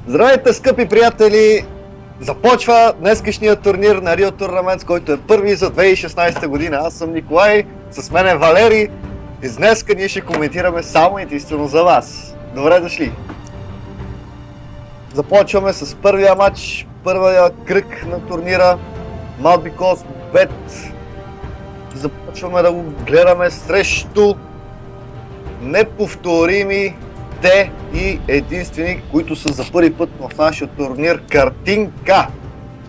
Здравейте, скъпи приятели! Започва днескашният турнир на Rio Tournaments, който е първи за 2016 година. Аз съм Николай, с мен е Валери и днеска ние ще коментираме само единствено за вас. Добре дошли! Започваме с първия матч, първия кръг на турнира Mad Because Bet. Започваме да го гледаме срещу неповторими те и единствени, които са за първи път в нашия турнир, Картинка.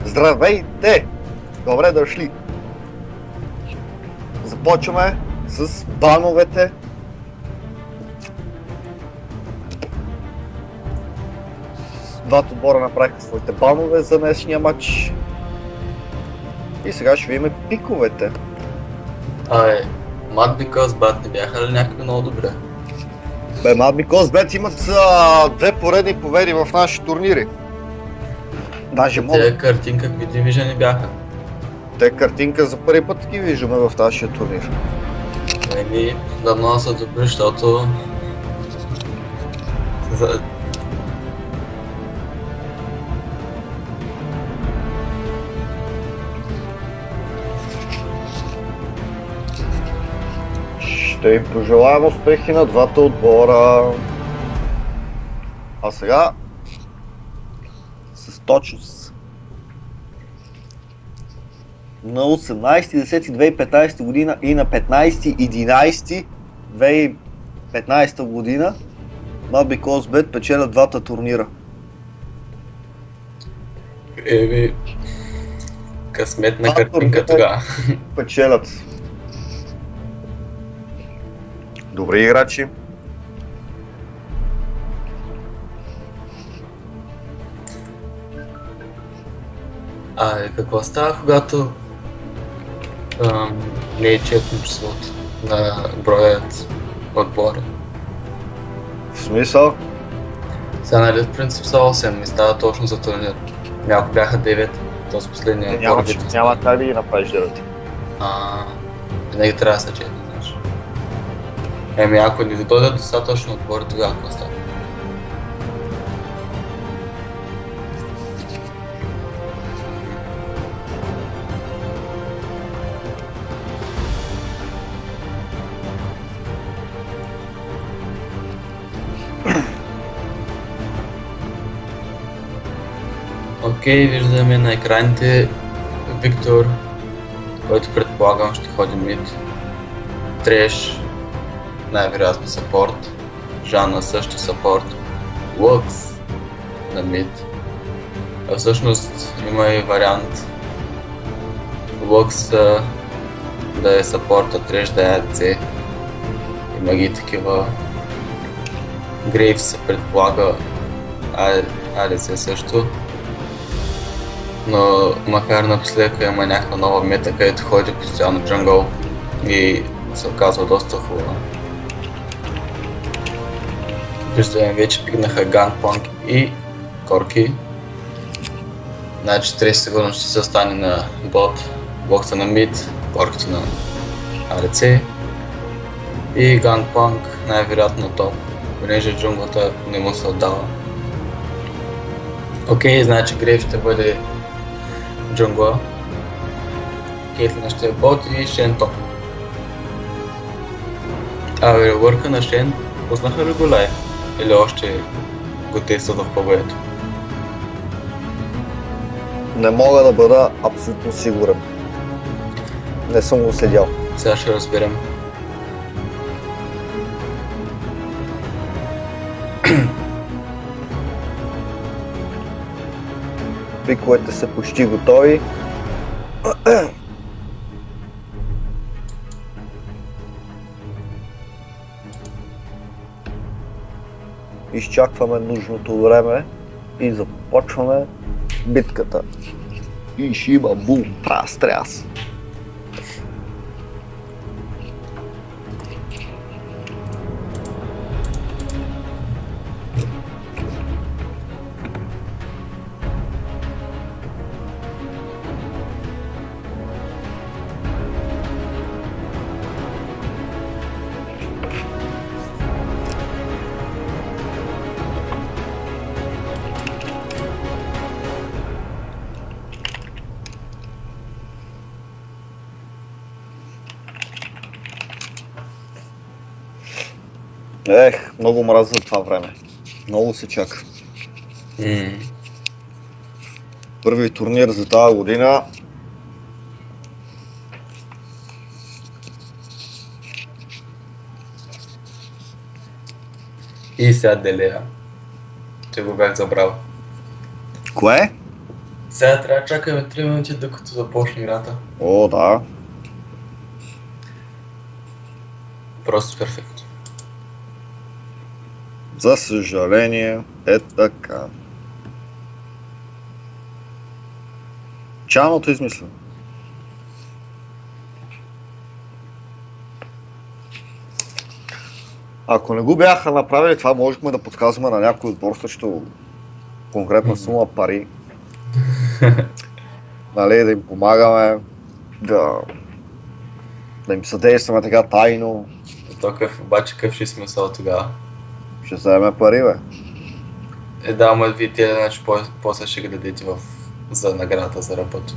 Здравейте! Добре дошли! Започваме с бановете. Двата отбора направиха своите банове за днешния матч. И сега ще видим пиковете. Mad Because Bet не бяха ли някакви много добре? Mad Because Bet имат две поредни победи в наши турнири. Даже Те Картинка какви дивижени бяха? Те Картинка за първи път ги виждаме в нашия турнир. Давно са добри, защото... Ще им пожелаем успехи на двата отбора. А сега с точност. На 18.10.2015 година и на 15.11.2015 година Mad Because Bet печелят двата турнира. Късмет на Картинка тогава. Печелят. Добри играчи. Какво става, когато не е четно числото на броят отбори? В смисъл? Сега нали в принцип са 8, не става точно за турнир. Няколко бяха 9, т.е. последния отбор. Няма как да ги направиш 9. Винаги трябва да са четни, знаеш. Ако не дойдат достатъчно отбори, тогава какво става? Окей, виждаме на екраните Виктор, който предполагам ще ходи мид, Треш, най-вероятно саппорт, Жанна също саппорт, Лъкс на мид. Всъщност има и вариант Лъкс да е саппорт, а Треш да е АДЦ. Има ги такива. Грейвс се предполага АДЦ също. Но макар напоследък има някаква нова мета, където ходи постоянно джангъл и се оказва доста хубава. Виждаме, вече пигнаха Гангпанк и Корки. Значи Треш сигурно ще се остане на бот, Бокса на мид, Корките на АДЦ и Гангпанк най-вероятно топ, понеже джунглата не му се отдава. Окей, значи Грейв ще бъде джунгла, Кейтлин ще е бот и Шен топ. Ревърка на Шен, познаха ли го лайв? Или още го тестват в победето? Не мога да бъда абсолютно сигурен. Не съм го следял. Сега ще разберем. Пиковете са почти готови. Изчакваме нужното време и започваме битката. И ще има бум, тряс. Много мразя за това време. Много се чака. Първи турнир за тази година. И сега Делия. Че го бях забрал. Кое? Сега трябва да чакаме 3 минути докато започне играта. О, да. Просто перфектно. За съжаление е така. Чаното измисля. Ако не го бяха направили това, можехме да подсказваме на някой отбор срещу конкретна сума пари. Нали, да им помагаме, да им съдействаме така тайно. Обаче какъв ще смисъл тогава? Ще вземе пари, бе. Да, ама вие тия, значи после ще ги дадете за наградата за работа.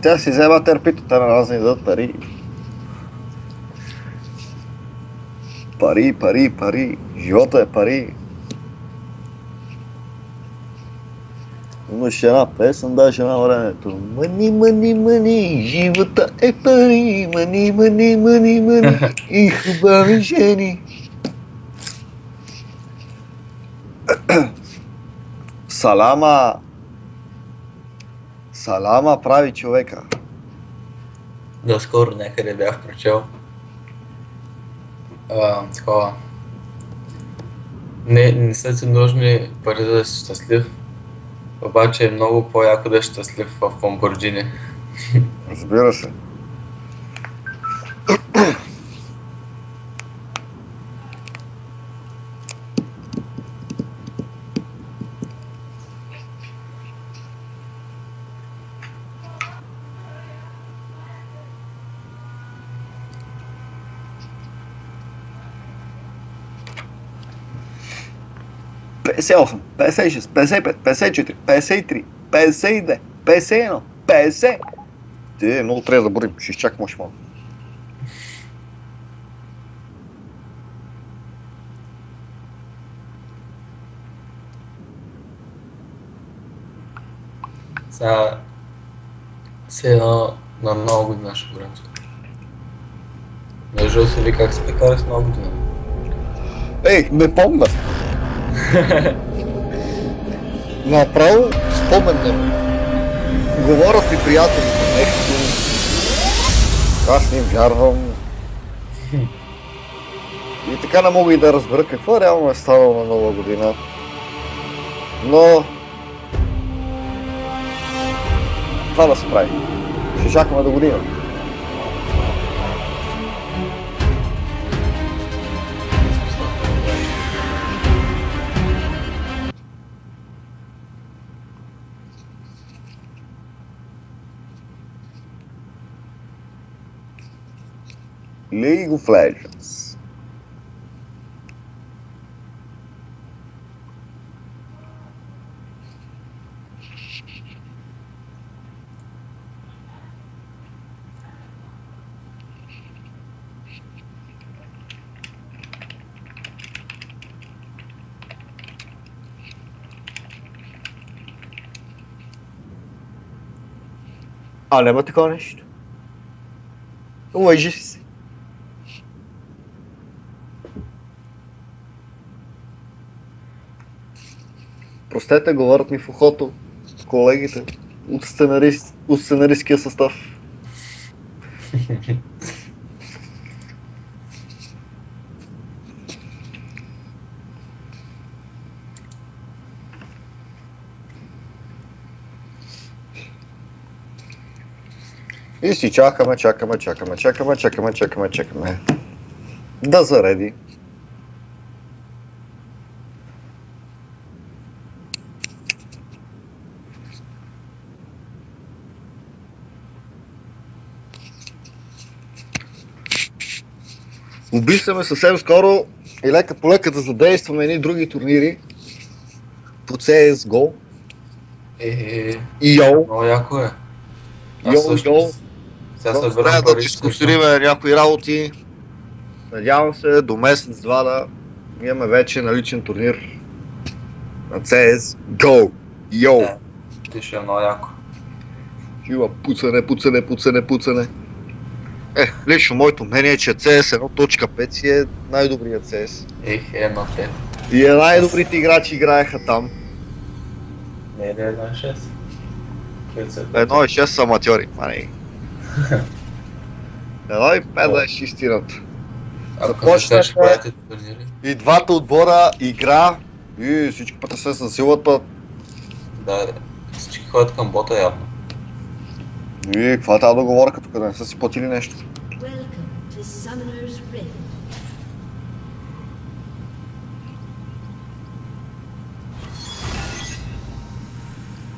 Тя си взема търпитата на разни да дадат пари. Пари, пари, пари. Живота е пари. Имаше една песен, даже на времето. Мани, мани, мани, живота е пари. Мани, мани, мани, мани и хубави жени. Салама прави човека. Доскоро някъде бях прочел. Такова. Не са си нужни пари да си щастлив. Обаче е много по-яко да е щастлив в Ламборджини. Разбира се. ...58, 56, 55, 54, 53, 52, 51, 50. Много трябва да борим, ще изчакам още малко. Сега на нова година ще борим. Между се ви как се прекара с нова година? Не помня. Направо спомен няма. Говорят ми приятелите нещо. Аз не им вярвам. И така не мога и да разбера какво реално е станало на нова година. Но... това да се прави. Ще чакаме до година. League of Legends. Няма такова нещо. Лъжи се. Простете, говорят ми в ухото колегите от сценаристския състав. И си чакаме. Да зареди. Обмисляме съвсем скоро и лека по лека да задействаме едни други турнири по CSGO. Йоу. Много яко е. Йоу. Сега се Трябва да дискусириме някои работи. Надявам се до месец-два да имаме вече наличен турнир на CS GO. Йоу! Да. Ти ще е много яко. Има пуцане. Лично моето мнение е, че CS 1.5 си е най-добрият CS. Едно 5. И най-добрите играчи играеха там. Не е ли 1.6? 1.6 са аматьори, мани. 1.5 да е истината. Ако не ще правите турнири? И двата отбора игра и всички пъти се засилват път. Да, всички ходят към бота явно. И каква е тази договорка тук, да не са си платили нещо? Welcome to Summoner's Rift.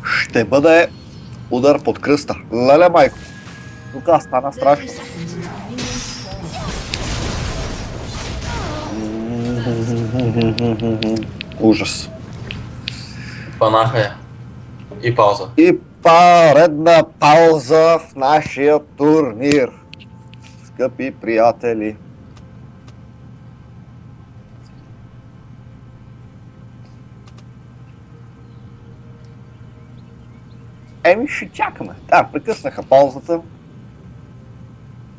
Ще бъде удар под кръста. Леле, майко! Тук стана 30 страшно. seconds until minions spawn. Ужас. Фанаха я. И пауза. И поредна пауза в нашия турнир. Скъпи приятели. Еми ще чакаме. Да, прекъснаха паузата.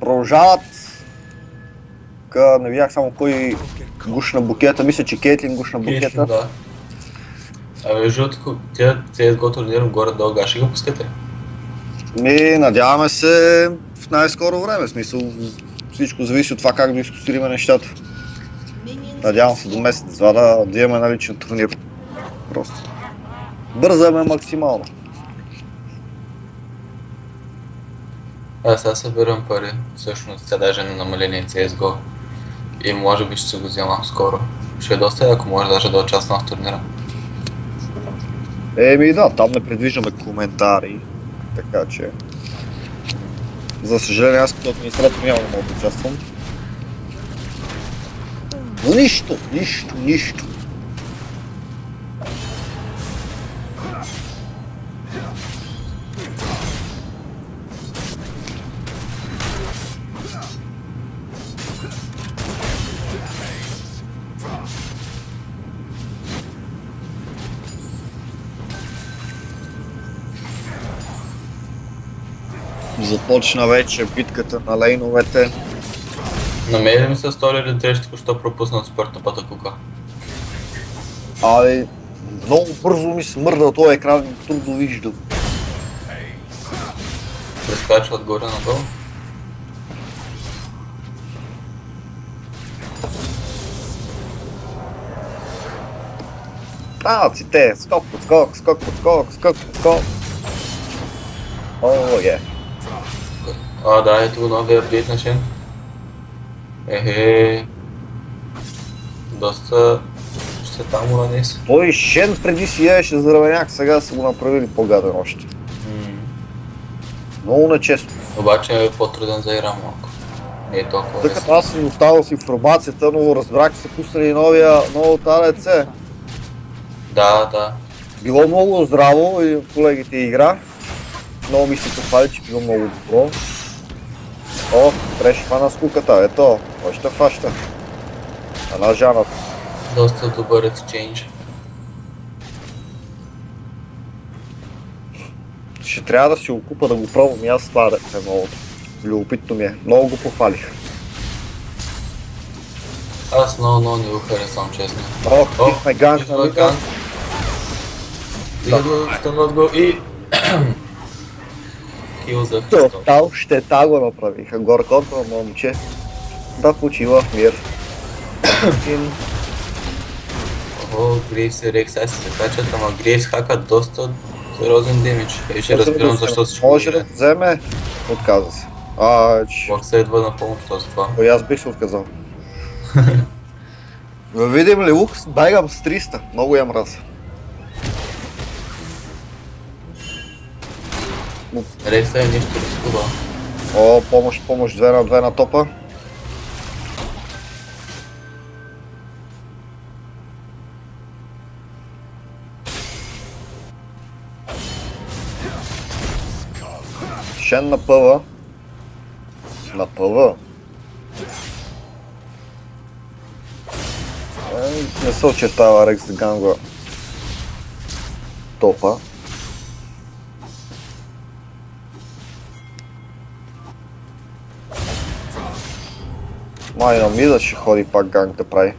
Продължават. Не видях само кой гушна букета. Мисля, че Кейтлин гушна букета. Да. А между другото, тия CSGO турнир горе-долу ще го пускате. Надяваме се в най-скоро време. В смисъл, всичко зависи от това как да изкусириме нещата. Minions Надявам се до месец-два да имаме наличен турнир. Просто. Бързаме максимално. Аз сега събирам пари. Всъщност сега даже на намаление CSGO. И може би ще се го взема скоро. Ще е доста ако може даже да участвам в турнира. Да, там не предвиждаме коментари. Така че... За съжаление, аз като администратор няма да мога да участвам. Но нищо. Започна вече битката на лейновете. Намери ми се стори ретреш, току-що пропусна от спортната кука. Много бързо ми смърда този екран и трудно виждам. Прескача отгоре надолу. Правят те, скок. О, е. Да, ето го новия апдейт на Шен. Доста ще там уранис. Той Шен преди си яеше здравеняк, сега са го направили по-гаден още. Много нечестно. Обаче е по-труден за игра малко. Не е толкова Така лесно. аз съм оставил с информацията, но разбрах, че са пуснали новото АДЦ. Да. Било много здраво и колегите игра. Много ми се похвали, че било много добро. Трябваше хвана скуката, ето, още фаща. Една жаната. Доста добър ексчейндж. Ще трябва да си го купа да го пробвам и аз това да е много. Любопитно ми е. Много го похвалих. Аз много не го харесвам, честно. Пихме ганг на Мика. Стига до станат го и... Кил за Христос. Щета го направиха. Горкото на момче. Да почива в мир. Грейвс и Рекс, аз се качат, ама Грейвс хакат доста сериозен демидж. И ще разбирам защо всичко може да вземе. Отказа се. Бог се едва на помощ този това. И аз бих се отказал. Да видим ли Лукс, байгам с 300. Много я мразя. Рекса е нищо рискува. Помощ 2 на 2 на топа. Шен напъва. Не се очертава Рекс да гангва топа. Май на мида ще ходи пак ганг да прави.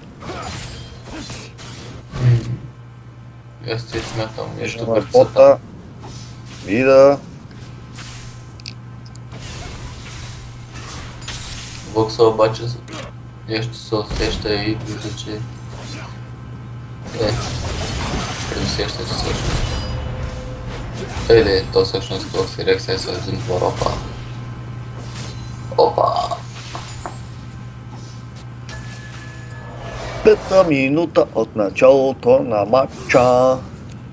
Аз си смятам нещо Има пред бота. съда. Мида. Вокса обаче нещо се усеща и вижда, че... предусеща, че всъщност. Или то всъщност Вокс и Рекс е с един двор. Опа. Опа. Пета минута от началото на матча.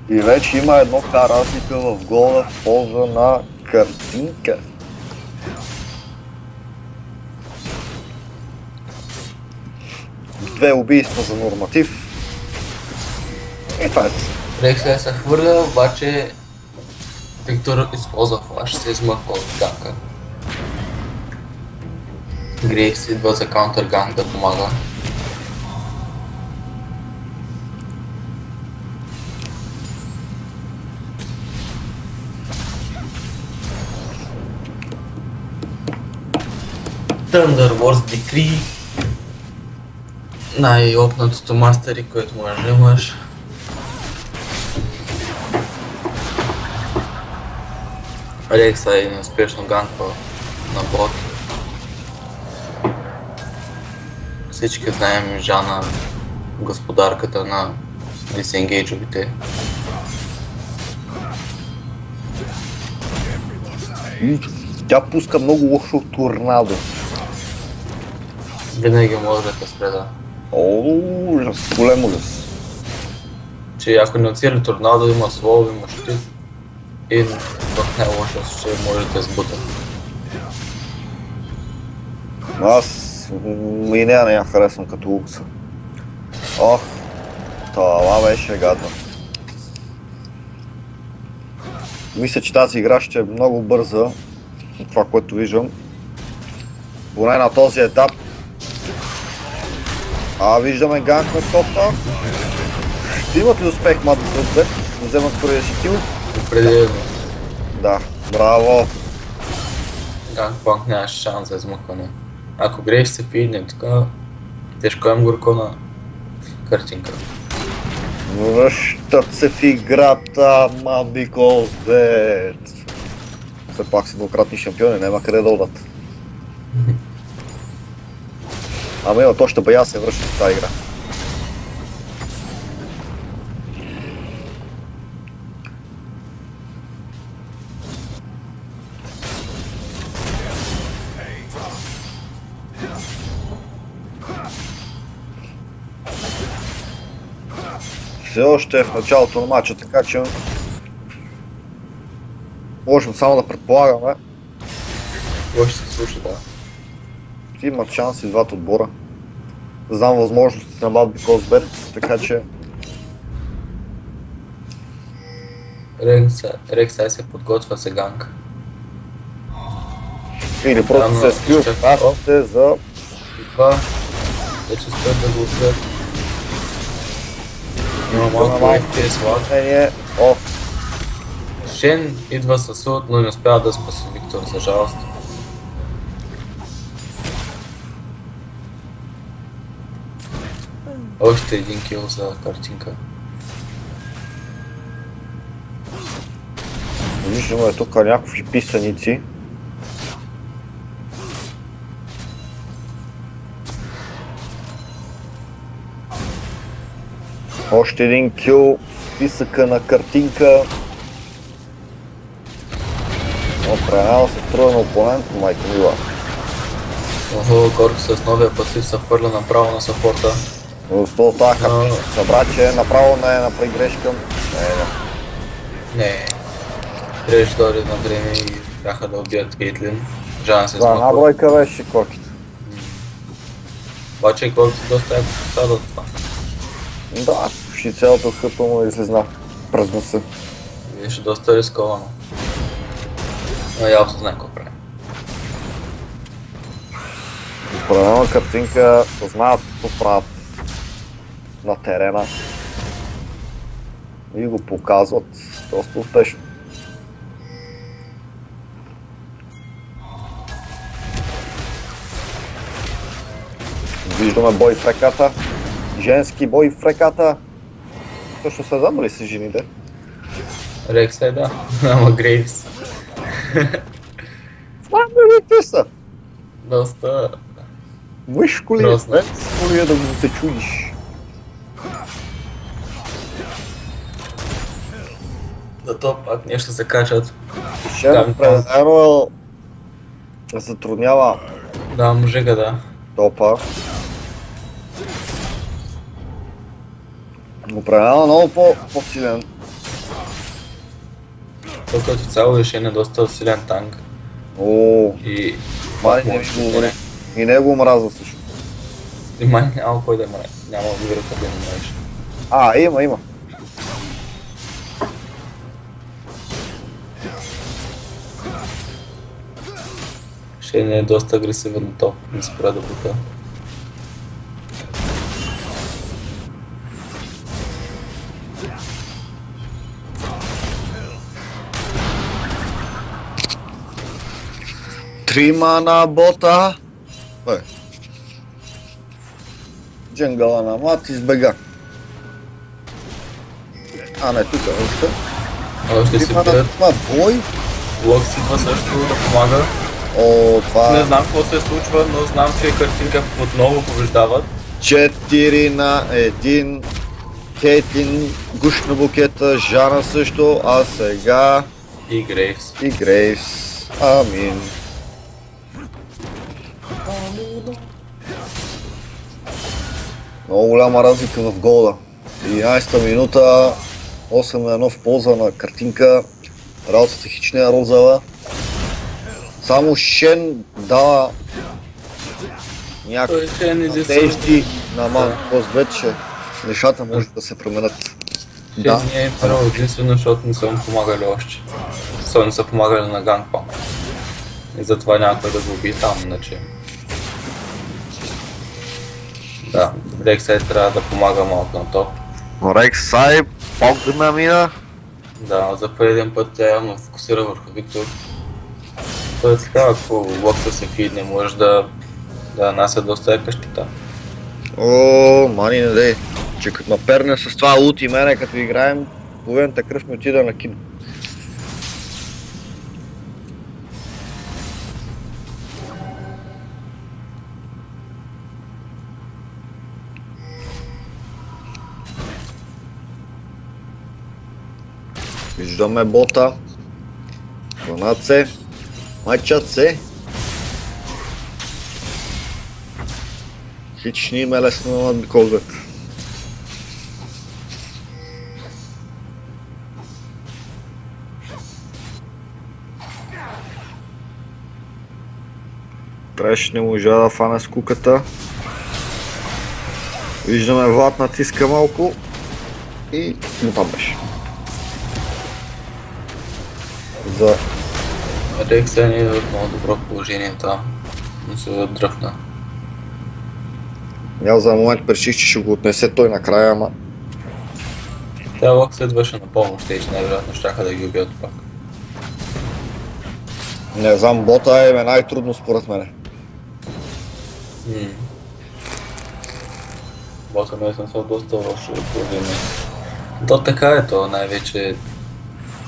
И вече има едно разлика в гола в полза на Картинка. Две убийства за норматив. И това е. Рекс се хвърля, обаче Виктор използва флаш, се измъква от ганга. Грейвс идва за каунтер ганг да помага. Thunder Wars Decree. Най-опнатото мастери, което можеш да имаш. Рекса е неуспешно ганква на бот. Всички знаем Жана, господарката на дисенгейджовите. Тя пуска много лошо торнадо. Винаги може да те спре, да. О, ужас, голем ужас. Че ако не отсили торнадо, има слово, има щит. И в най-лошия случай може да те сбута. Аз и не я харесвам като лукса. Ох, това беше гадно. Мисля, че тази игра ще е много бърза. Това, което виждам. Поне на този етап. Виждаме ганг на топа. Ще имат ли успех Мад да вземат първия си кил? Определено. Да, браво. Гангпанк нямаше шанс за измъкване. Ако Грейвс се фидне така, тежко им горко на Картинка. Връщат се в играта, man because dead. Все пак си двукратни шампиони, няма къде да отдат. Ама има, то ще бая се връщат в тази игра. Все още е в началото на матча, така че можем само да предполагаме. Какво ще се случи, да. Имат шанс и двата отбора. Знам възможностите на Mad Because Bet, така че Рекса се подготвя за ганг. или просто се скрил в пасите за... И това вече стоят да го успеят. Има малко лайф слад. Шен идва със улт, но не успява да спаси Виктор, за жалост. Още един кил за Картинка. Виждаме тук някакви писаници. Още един кил, списъка на Картинка. Опренал се строя на опонент, майка мила. Охо, Горк с новия пасив се хвърля направо на саппорта. Но с това така събра, че направо не направи грешка. Не. Трябваше да дойде на време и бяха да убият Кейтлин. Жан се Да, една смъква. бройка беше корките. Обаче Горк си доста яко пострадал от това. Да, почти цялото хъпа му излезна през носа. Беше доста рисковано. Но явно знае какво прави. Определена Картинка знаят какво правят. на терена и го показват доста успешно. Виждаме бой в реката, женски бой в реката. Също се знам ли са жените? Рекс е да, ама Грейвс. Това не са. Доста... Мъжко ли е? Грозно. Мъжко ли е да го се чудиш? Да то пак нещо се качат. Шен определено затруднява Да, мъжега да. топа. Определено много по-силен. То като цяло решение е доста силен танк. О, И... май не ми говори. И него мраза също. И май няма кой да мре. Няма вируса да не мреш. Има. Ще не е доста агресивен на топ. Не спира да бута. Трима на бота. Джангъла на мат избега. Не, тук още. Ще си Трима бият. на бой. Локс идва също да помага. Това Не знам какво се случва, но знам, че картинка отново побеждават. 4 на 1. Кейтлин гушна букета, Жана също, а сега И Грейвс. и Грейвс. Амин. Много голяма разлика в гола. 11-та минута, 8 на 1 в полза на картинка. Работата хич не е розова. Само Шен дава някакви Той ще е недействен. надежди на малко вече нещата може да се променят. Ще не е първо единствено, защото не са му помагали още. Не са помагали на Гангпанк. И затова някой да го уби там, иначе. Да, Рексай трябва да помага малко на топ. Рексай, погна мина. Да, за пореден път тя явно фокусира върху Виктор. Той е така, ако локса се фидне, може да нанася доста яка щита. Мани не дей. Че като наперне с това лут и мене, като играем, половината кръв ми отида на кино. Виждаме бота. Кланат се. Мачат се. Хич не им е лесно да надбиколгат. Треш не можа да фане с куката. Виждаме Влад натиска малко и там беше. За Рексай не е в много добро положение там, но се отдръпна. аз за момент реших, че ще го отнесе той накрая, ама Тя лок следваше на помощ, те най-вероятно щяха да ги убият пак. не знам, бота е най-трудно според мене. Боса наистина са доста лошо положение. То така е то, най-вече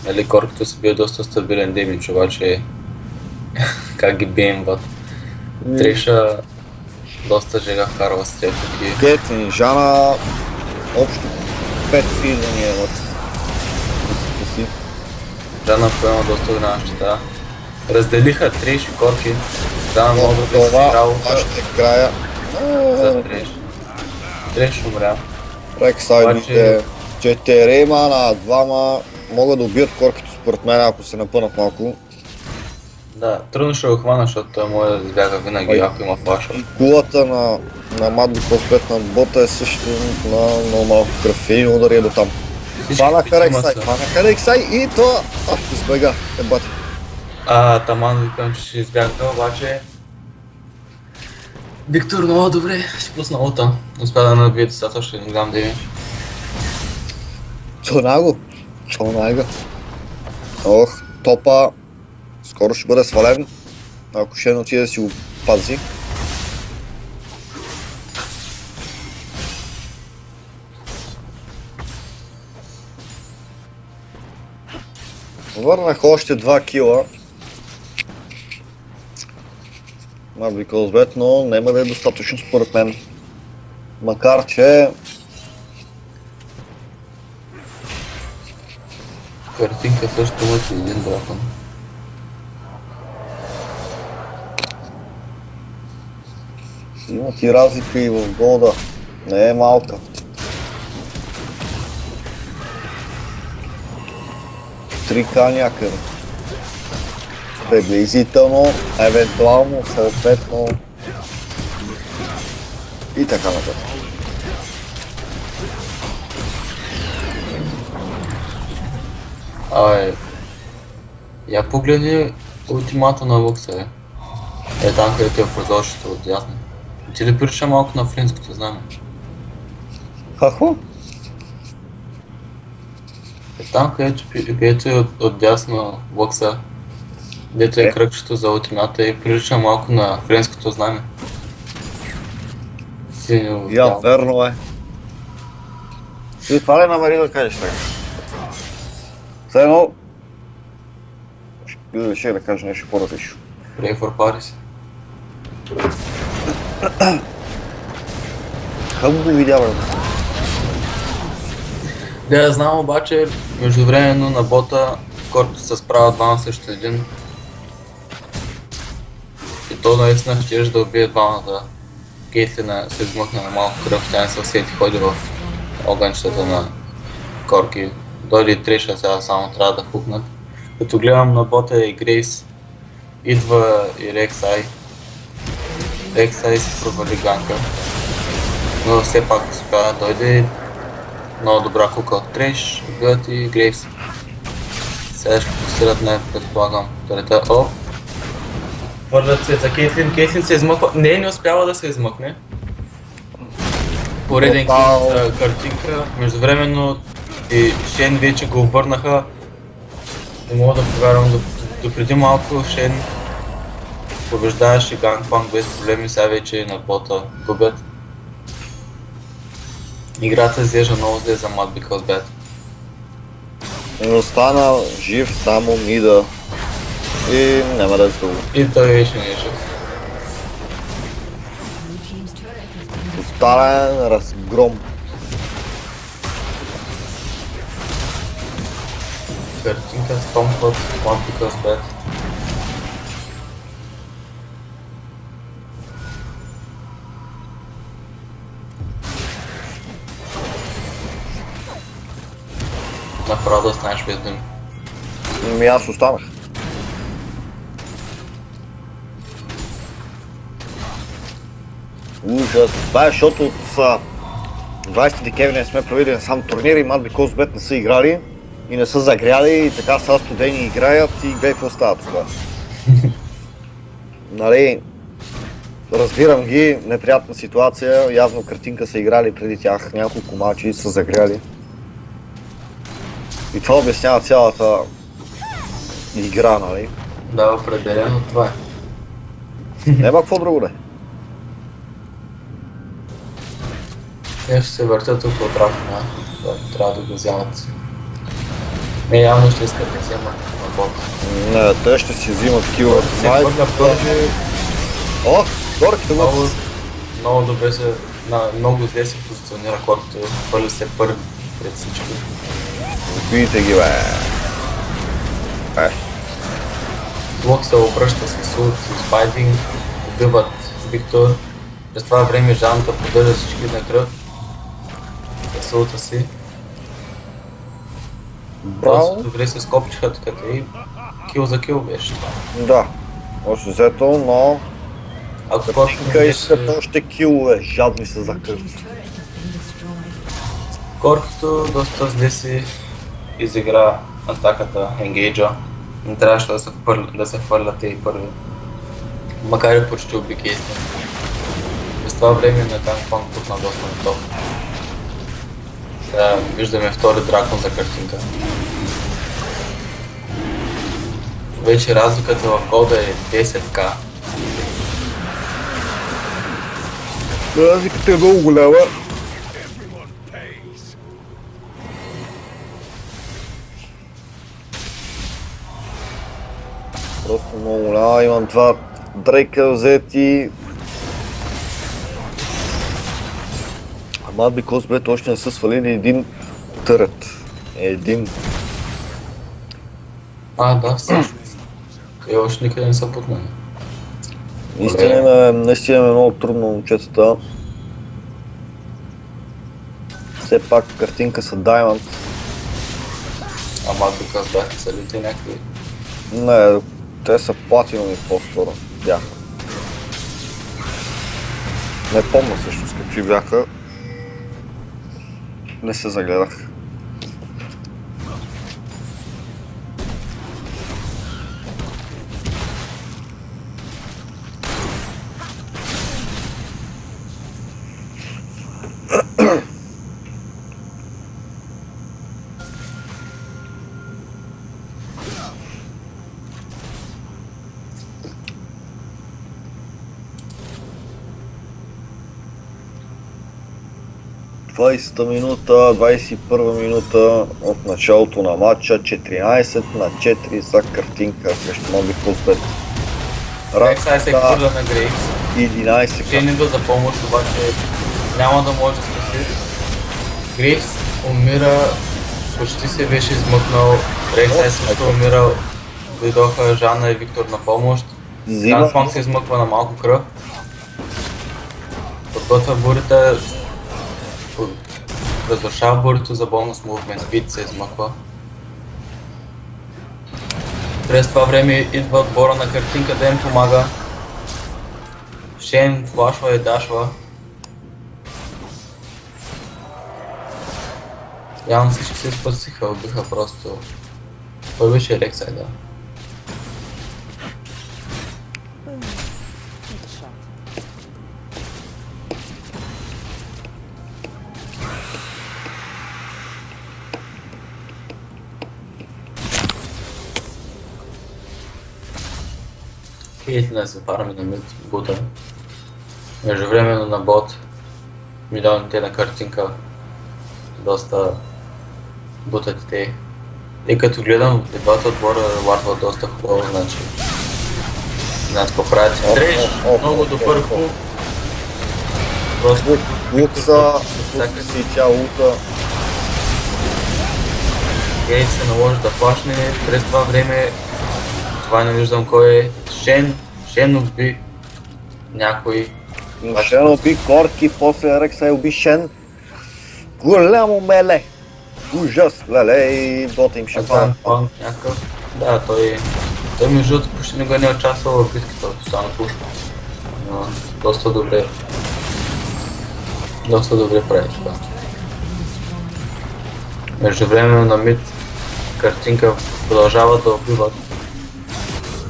нали, коркото си бил доста стабилен демидж, обаче как ги биемват. Треша доста жега вкарва с тях такива. Кетин, Жана, общо 5 физания имат. Жана поема доста голяма щита. Разделиха Треш и Корки. Жана много да си това работа още края. за Треш. Треш умря. Рексайдите, 4 на 2 могат да убият корките според мен, ако се напънат малко. Да, трудно ще го хвана, защото той може да избяга винаги, ако има флаша. И кулата на Мадби Коспет на бота е също на много малко кръв. Един удар е до там. Фанаха Рексай и то избега. Ебати. Таман викам, че ще избягна, обаче Виктор, много добре, ще пусна улта. Успя да набие достатъчно голям демидж. Чонаго. Чонага. Ох, топа. Скоро ще бъде свален. Ако ще отиде да си го пази. Върнах още 2 кила. Мабли Козбет, но няма да е достатъчно според мен. Макар че... Картинка също има си един дракон. Има ти разлика и в голда. Не е малка. Трика някъде. Приблизително, евентуално, съответно и така нататък. Абе, я погледни ултимата на Лукса, бе. Е там, където е продължително от дясно. Ти ли прилича малко на флинското знаме? Хахо? Е там, където е от дясно Лукса, дето е кръгчето за ултимата и прилича малко на френското знаме. Синьо, Я, бяло. верно е. Ти това ли намери да кажеш така? Все едно... Ще да кажа нещо по-различно. Pray for Paris. Как го видя, бе? Да, знам обаче, междувременно на бота, който се справя двама срещу един. И то наистина щеш да убие двамата. Кейтлина се измъкна на малко кръв, тя не се усети, ходи в огънчетата на Корки. Дойде и Триша, сега само трябва да хукнат. Като гледам на бота и Грейс, идва и Рексай. Рексай си провали ганка, но все пак успя да дойде. Много добра кука от Треш, убиват и Грейс. Сега ще постират не, предполагам. Турета, о! Върват се за Кейтлин, Кейтлин се измъква, не успява да се измъкне. Пореден кил за картинка, междувременно и Шен вече го обърнаха. Не мога да повярвам, допреди малко Шен побеждаваше Гангпанк без проблеми, сега вече и на бота губят. Играта изглежда много зле за Mad Because Bad. Но остана жив само Мида. И няма да е друго. И той вече не е жив. Blue team's turret has been Тотален разгром. Картинка с Томфът, Mad Because Bad. Направо да станеш без думи. Ами аз останах. Ужас. Това е защото от 20 декември не сме провели сам турнир и Mad Because Bad не са играли и не са загряли и така са студени играят и гледай какво става това. Нали, разбирам ги, неприятна ситуация, явно картинка са играли преди тях няколко мачи и са загряли. И това обяснява цялата игра, нали? Да, определено това е. Нема какво друго да е. Те ще се въртят тук от Рафна, трябва да го вземат. Не, явно ще искат да вземат на бот. Не, те ще си взимат килове. Се върна първи, О, горките много, го. много добре се, много зле се позиционира, който хвърли се първи пред всички. Видите ги, бе. Лок се обръща с Исулт, с Файтинг, убиват Виктор. През това време Жанта поддържа всички на кръв. С Исулта си. Просто Браво. добре се скопчиха така и кил за кил беше това. Да. Още взето, но... Ако Картинка искат още килове. Жадни са за кръв. team's turret has been destroyed. Коркото доста зле си изигра атаката Engage. Не трябваше да се хвърлят и първи. Макар и почти уби Кейтлин. това време на Ганпанк пусна доста на топ. Сега виждаме втори дракон за картинка. Вече разликата в голда е 10k. Разликата е много голяма. Просто много голяма. Имам два Дрейка взети. Ама бикос бе, още не са свалили един търът. Един. Да, всъщност. И още никъде не са путнали. Наистина е много трудно момчетата. Все пак картинка са Diamond. Ама тук бяха целите някакви. Не, те са платинови по-скоро бяха. Не помня всъщност какви бяха. Не се загледах. Минута, 21 минута от началото на матча, 14 на 4 за картинка срещу Моби Кузбет. Рекса се хвърля на Грейс. 11 Те не идва за помощ, обаче няма да може да спаси. Грейс умира, почти се беше измъкнал. Рекса също умирал. Дойдоха Жанна и Виктор на помощ. Ганпанк се измъква на малко кръв. Подготвя бурята. Разрушава бурито за бонус Movement Speed, се измъква. През това време идва отбора на картинка да им помага. Шейн флашва и дашва. Явно всички се спасиха, убиха просто. Той беше Рексай, да. Кейтлин да се параме на мид бута. Междувременно на бот милионите на картинка доста бутат те. И като гледам и двата отбора върват доста хубаво, значи знаят какво правят. Треш, много добър хук. Просто лукса, и тя лута. Гейт се наложи да флашне през това време. Това не виждам кой е. Шен уби някой. Шен уби Корки, после Рексай уби Шен. Голямо меле. Ужас, леле, и бота им ще пада. Някакъв. Да, той между другото почти никога не е участвал в битката, само пушка. Но доста добре прави това. Междувременно на мид картинка продължава да убиват.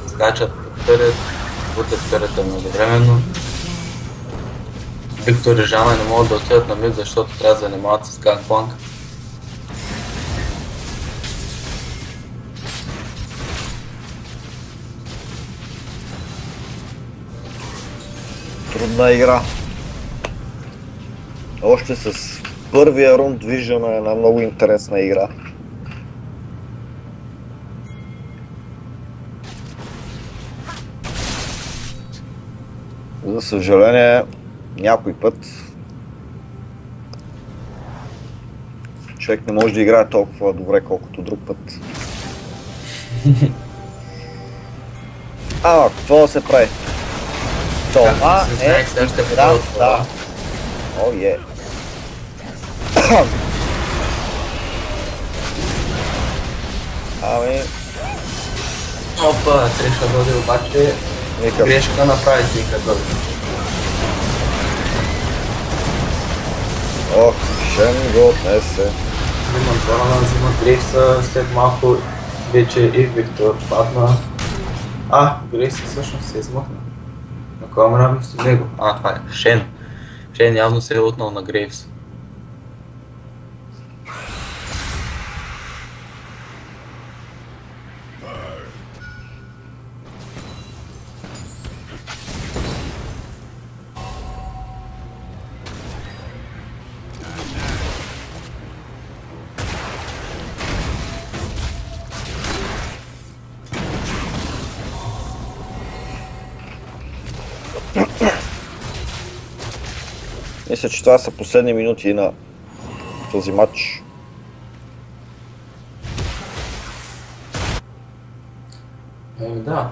Скачат, бутят търята междувременно. Виктор и Жана не могат да отидат на мид, защото трябва да занимават с Ганпанк. Трудна игра. Още с първия рунд виждаме една много интересна игра. За съжаление, някой път човек не може да играе толкова добре, колкото друг път. Какво се прави? Това е... Да. О, е. Опа, Триша Доди обаче грешка направи Триша Доди. Ох, Шен го отнесе. Взимат Борона, взимат Грейса, след малко вече и Виктор падна. Грейса всъщност се измъкна. На кой мрам с него? Това е Шен. Шейн явно се е лутнал на Грейвс. Мисля, че това са последни минути на този матч. Да.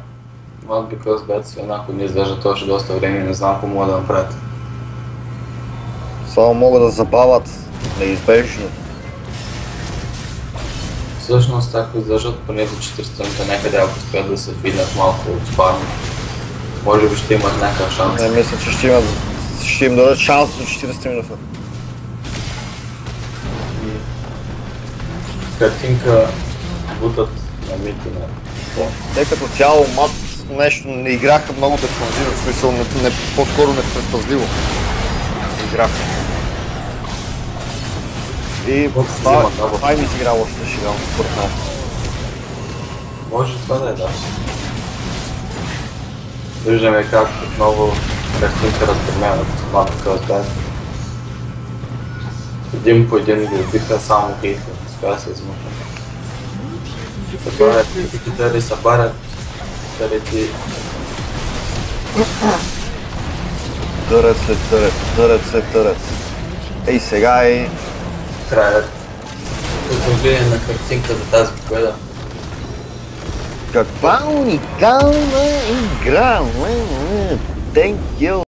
Not because bets, еднакво ни издържат още доста време и не знам какво мога да направят. Само могат да забавят неизбежно. Всъщност, ако издържат поне за 400 минути някъде, ако успеят да се виднат малко от спарно, може би ще имат някакъв шанс. Не мисля, че ще им дадат шанс до 40 минути. Картинка бутат на мити на... Те като цяло мат нещо не играха много предпазливо, в смисъл по-скоро непредпазливо играха. И това им изигра още шигално според мен. Може това да е, да. Виждаме как отново картинка разпременя от това такъв. Един по един ги убиха, само Кейтър успя да се измъкна. Събарят, китари събарят, трети... Дърет след дърет, дърет след дърет. Ей сега е... Краят. Като гледане на картинка за тази победа. Каква уникална игра! Thank you!